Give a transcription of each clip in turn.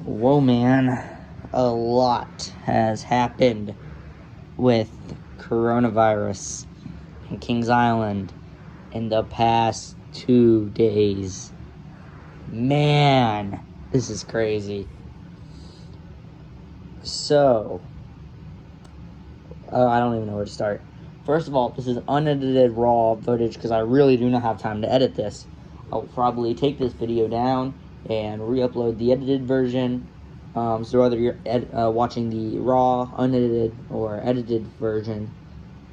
Whoa, man. A lot has happened with coronavirus in Kings Island in the past 2 days. Man, this is crazy. So, I don't even know where to start. First of all, this is unedited raw footage because I really do not have time to edit this. I'll probably take this video down and re-upload the edited version. So whether you're watching the raw, unedited, or edited version,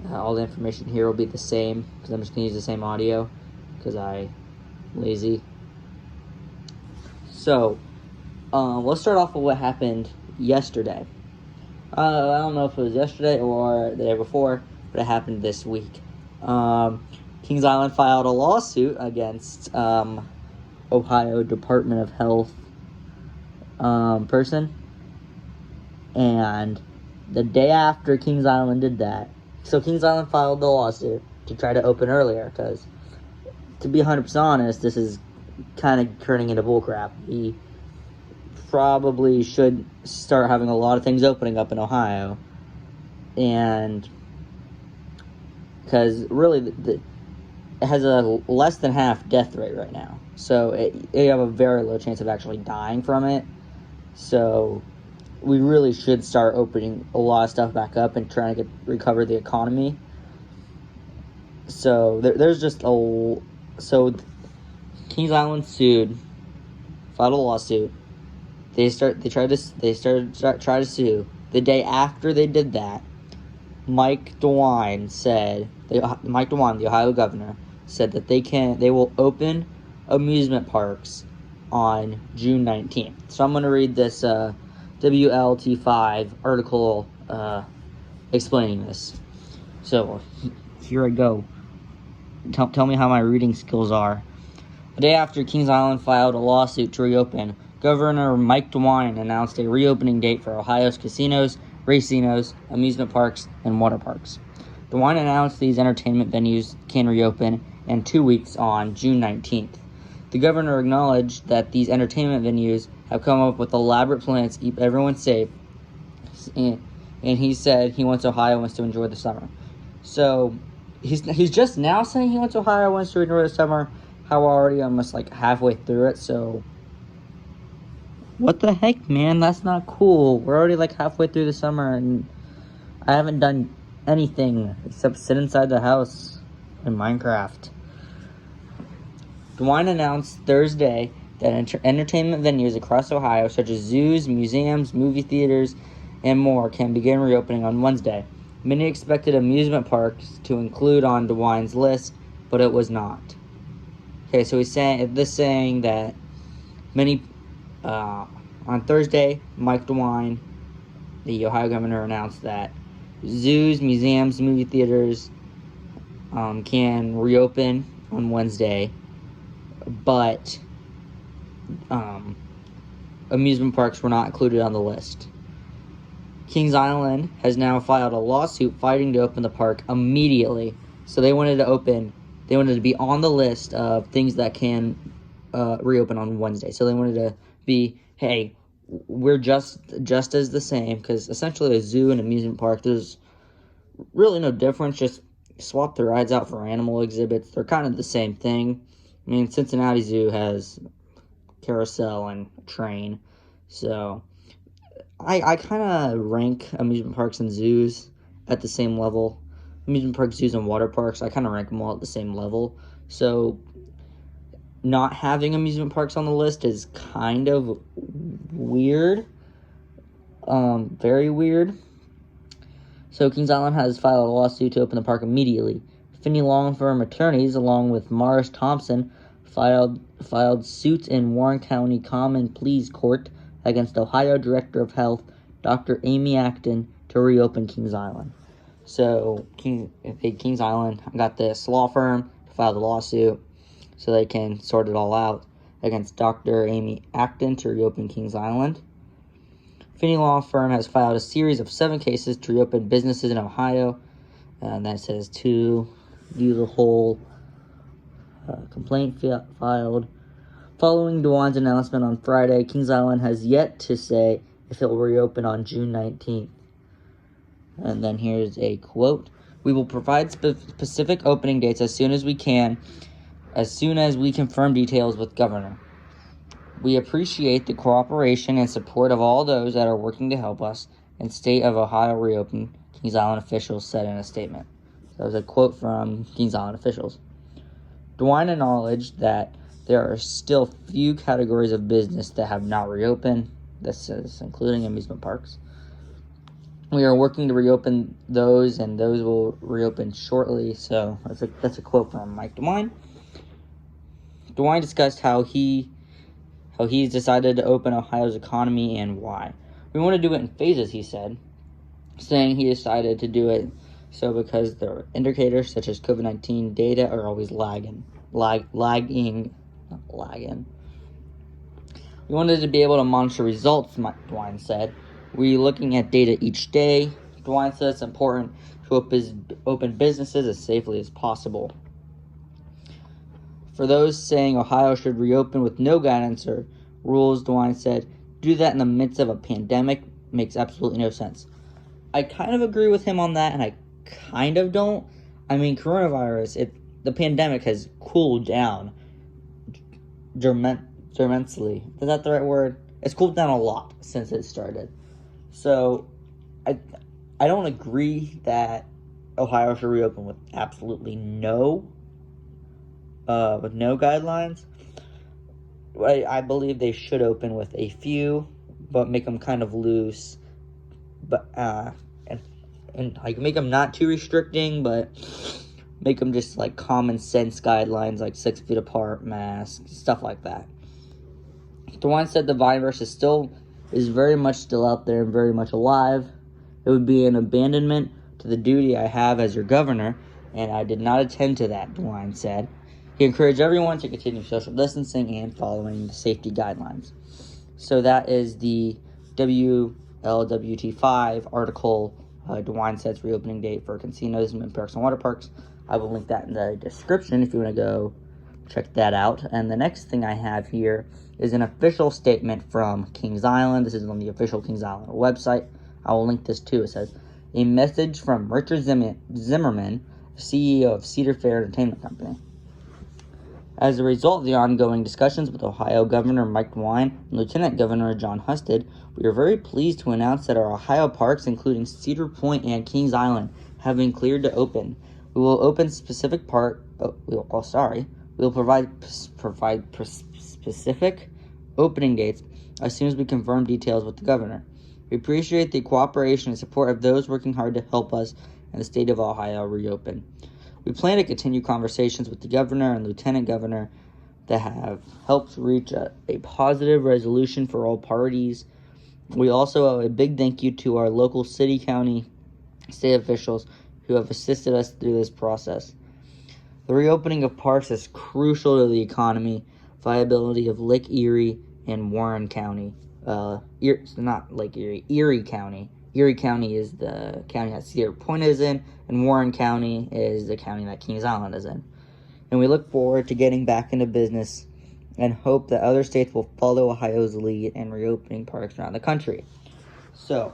all the information here will be the same because I'm just going to use the same audio because I'm lazy. So, let's start off with what happened yesterday. I don't know if it was yesterday or the day before, but it happened this week. Kings Island filed a lawsuit against Ohio Department of Health person, and the day after Kings Island did that, so Kings Island filed the lawsuit to try to open earlier, because, to be 100% honest, this is kind of turning into bullcrap. We probably should start having a lot of things opening up in Ohio, and because really it has a less than half death rate right now, so you have a very low chance of actually dying from it. So we really should start opening a lot of stuff back up and trying to recover the economy. So there's just so Kings Island filed a lawsuit. They try to sue. The day after they did that, DeWine, the Ohio governor, said that they will open amusement parks on June 19th. So I'm going to read this WLT5 article explaining this. So here I go. Tell me how my reading skills are. The day after Kings Island filed a lawsuit to reopen, Governor Mike DeWine announced a reopening date for Ohio's casinos, racinos, amusement parks, and water parks. DeWine announced these entertainment venues can reopen in 2 weeks on June 19th. The governor acknowledged that these entertainment venues have come up with elaborate plans to keep everyone safe, and he said he wants Ohioans to enjoy the summer. So he's just now saying he wants Ohioans to enjoy the summer. How we're already almost like halfway through it. So what the heck, man? That's not cool. We're already like halfway through the summer, and I haven't done anything except sit inside the house in Minecraft. DeWine announced Thursday that entertainment venues across Ohio, such as zoos, museums, movie theaters, and more, can begin reopening on Wednesday. Many expected amusement parks to include on DeWine's list, but it was not. Okay, so he's saying that many on Thursday, Mike DeWine, the Ohio governor, announced that zoos, museums, movie theaters can reopen on Wednesday, but amusement parks were not included on the list. Kings Island has now filed a lawsuit fighting to open the park immediately. So they wanted to be on the list of things that can reopen on Wednesday. So they wanted to be, hey, we're just as the same, because essentially a zoo and amusement park, there's really no difference. Just swap the rides out for animal exhibits. They're kind of the same thing. I mean, Cincinnati Zoo has carousel and train. So I kind of rank amusement parks and zoos at the same level. Amusement parks, zoos, and water parks, I kind of rank them all at the same level. So not having amusement parks on the list is kind of weird. Very weird. So Kings Island has filed a lawsuit to open the park immediately. Finney law firm attorneys, along with Morris Thompson, filed suits in Warren County Common Pleas Court against Ohio Director of Health, Dr. Amy Acton, to reopen Kings Island. So Kings Island got this law firm to file the lawsuit so they can sort it all out against Dr. Amy Acton to reopen Kings Island. Finney law firm has filed a series of 7 cases to reopen businesses in Ohio, and that says to view the whole complaint filed. Following DeWine's announcement on Friday, Kings Island has yet to say if it will reopen on June 19th. And then here's a quote. "We will provide specific opening dates as soon as we can, as soon as we confirm details with Governor. We appreciate the cooperation and support of all those that are working to help us and State of Ohio reopen," Kings Island officials said in a statement. So that was a quote from Kings Island officials. DeWine acknowledged that there are still few categories of business that have not reopened. This is including amusement parks. "We are working to reopen those, and those will reopen shortly." So that's a quote from Mike DeWine. DeWine discussed how he's decided to open Ohio's economy and why. "We want to do it in phases," he said, saying he decided to do it so because the indicators such as COVID-19 data are always lagging. "We wanted to be able to monitor results," DeWine said. "We're looking at data each day." DeWine said it's important to open businesses as safely as possible. For those saying Ohio should reopen with no guidance or rules, DeWine said, "Do that in the midst of a pandemic makes absolutely no sense." I kind of agree with him on that, and I kind of don't. I mean, coronavirus, the pandemic has cooled down tremendously. Is that the right word? It's cooled down a lot since it started. So, I don't agree that Ohio should reopen with absolutely no guidelines. I believe they should open with a few, but make them kind of loose, but and like make them not too restricting, but make them just like common sense guidelines, like 6 feet apart, masks, stuff like that. DeWine said the virus is very much still out there and very much alive. "It would be an abandonment to the duty I have as your governor, and I did not attend to that," DeWine said. He encouraged everyone to continue social distancing and following the safety guidelines. So that is the WLWT5 article. DeWine sets reopening date for casinos, amusement parks, and water parks. I will link that in the description if you want to go check that out. And the next thing I have here is an official statement from Kings Island. This is on the official Kings Island website. I will link this too. It says, "A message from Richard Zimmerman, CEO of Cedar Fair Entertainment Company. As a result of the ongoing discussions with Ohio Governor Mike DeWine and Lieutenant Governor John Husted, we are very pleased to announce that our Ohio parks, including Cedar Point and Kings Island, have been cleared to open. We will open specific We'll provide specific opening dates as soon as we confirm details with the governor. We appreciate the cooperation and support of those working hard to help us and the state of Ohio reopen. We plan to continue conversations with the governor and lieutenant governor that have helped reach a positive resolution for all parties. We also owe a big thank you to our local city, county, state officials who have assisted us through this process. The reopening of parks is crucial to the economy, viability of Lake Erie and Warren County. Not Lake Erie, Erie County. Erie County is the county that Cedar Point is in, and Warren County is the county that Kings Island is in. And we look forward to getting back into business and hope that other states will follow Ohio's lead in reopening parks around the country." So,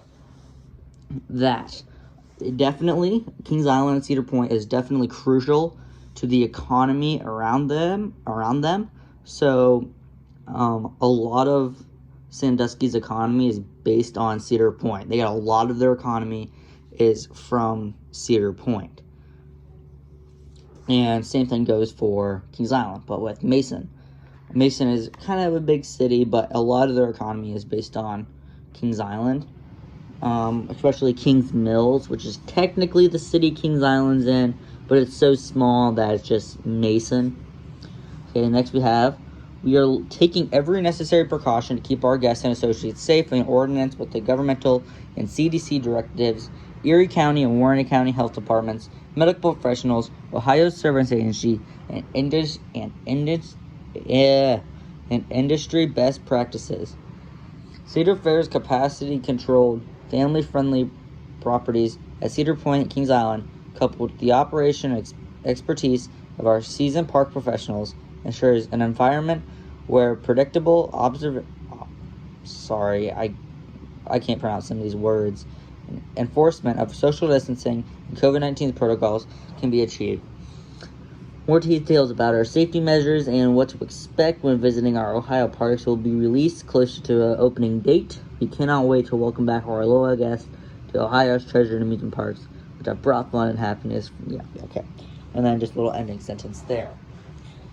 definitely, Kings Island and Cedar Point is definitely crucial to the economy around them. So, a lot of Sandusky's economy is based on Cedar Point. They got a lot of their economy is from Cedar Point. And same thing goes for Kings Island, but with Mason. Mason is kind of a big city, but a lot of their economy is based on Kings Island. Especially Kings Mills, which is technically the city Kings Island's in, but it's so small that it's just Mason. Okay, next we are taking every necessary precaution to keep our guests and associates safe in ordinance with the governmental and CDC directives, Erie County and Warren County Health Departments, medical professionals, Ohio Service Agency, and industry best practices. Cedar Fair's capacity-controlled, family-friendly properties at Cedar Point and Kings Island, coupled with the operation and expertise of our seasoned park professionals, ensures an environment where predictable I can't pronounce some of these words. Enforcement of social distancing and COVID-19 protocols can be achieved. More details about our safety measures and what to expect when visiting our Ohio parks will be released closer to the opening date. We cannot wait to welcome back our loyal guests to Ohio's treasured amusement parks, which have brought fun and happiness. Yeah, okay. And then just a little ending sentence there.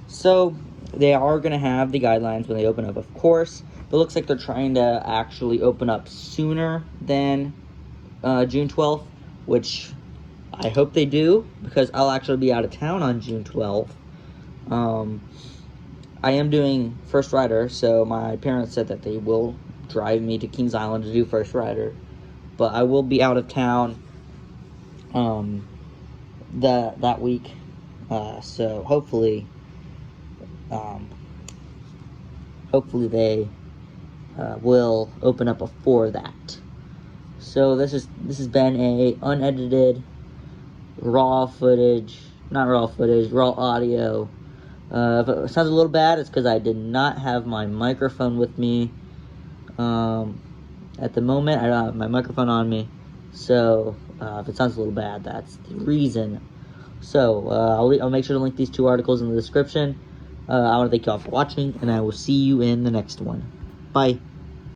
So, they are going to have the guidelines when they open up, of course. But it looks like they're trying to actually open up sooner than June 12th, which I hope they do, because I'll actually be out of town on June 12th. I am doing First Rider, so my parents said that they will drive me to Kings Island to do First Rider. But I will be out of town that week, so hopefully they will open up before that. So this has been a unedited raw audio. If it sounds a little bad, it's because I did not have my microphone with me at the moment. I don't have my microphone on me, so if it sounds a little bad, that's the reason. So I'll make sure to link these 2 articles in the description. I want to thank you all for watching, and I will see you in the next one. Bye.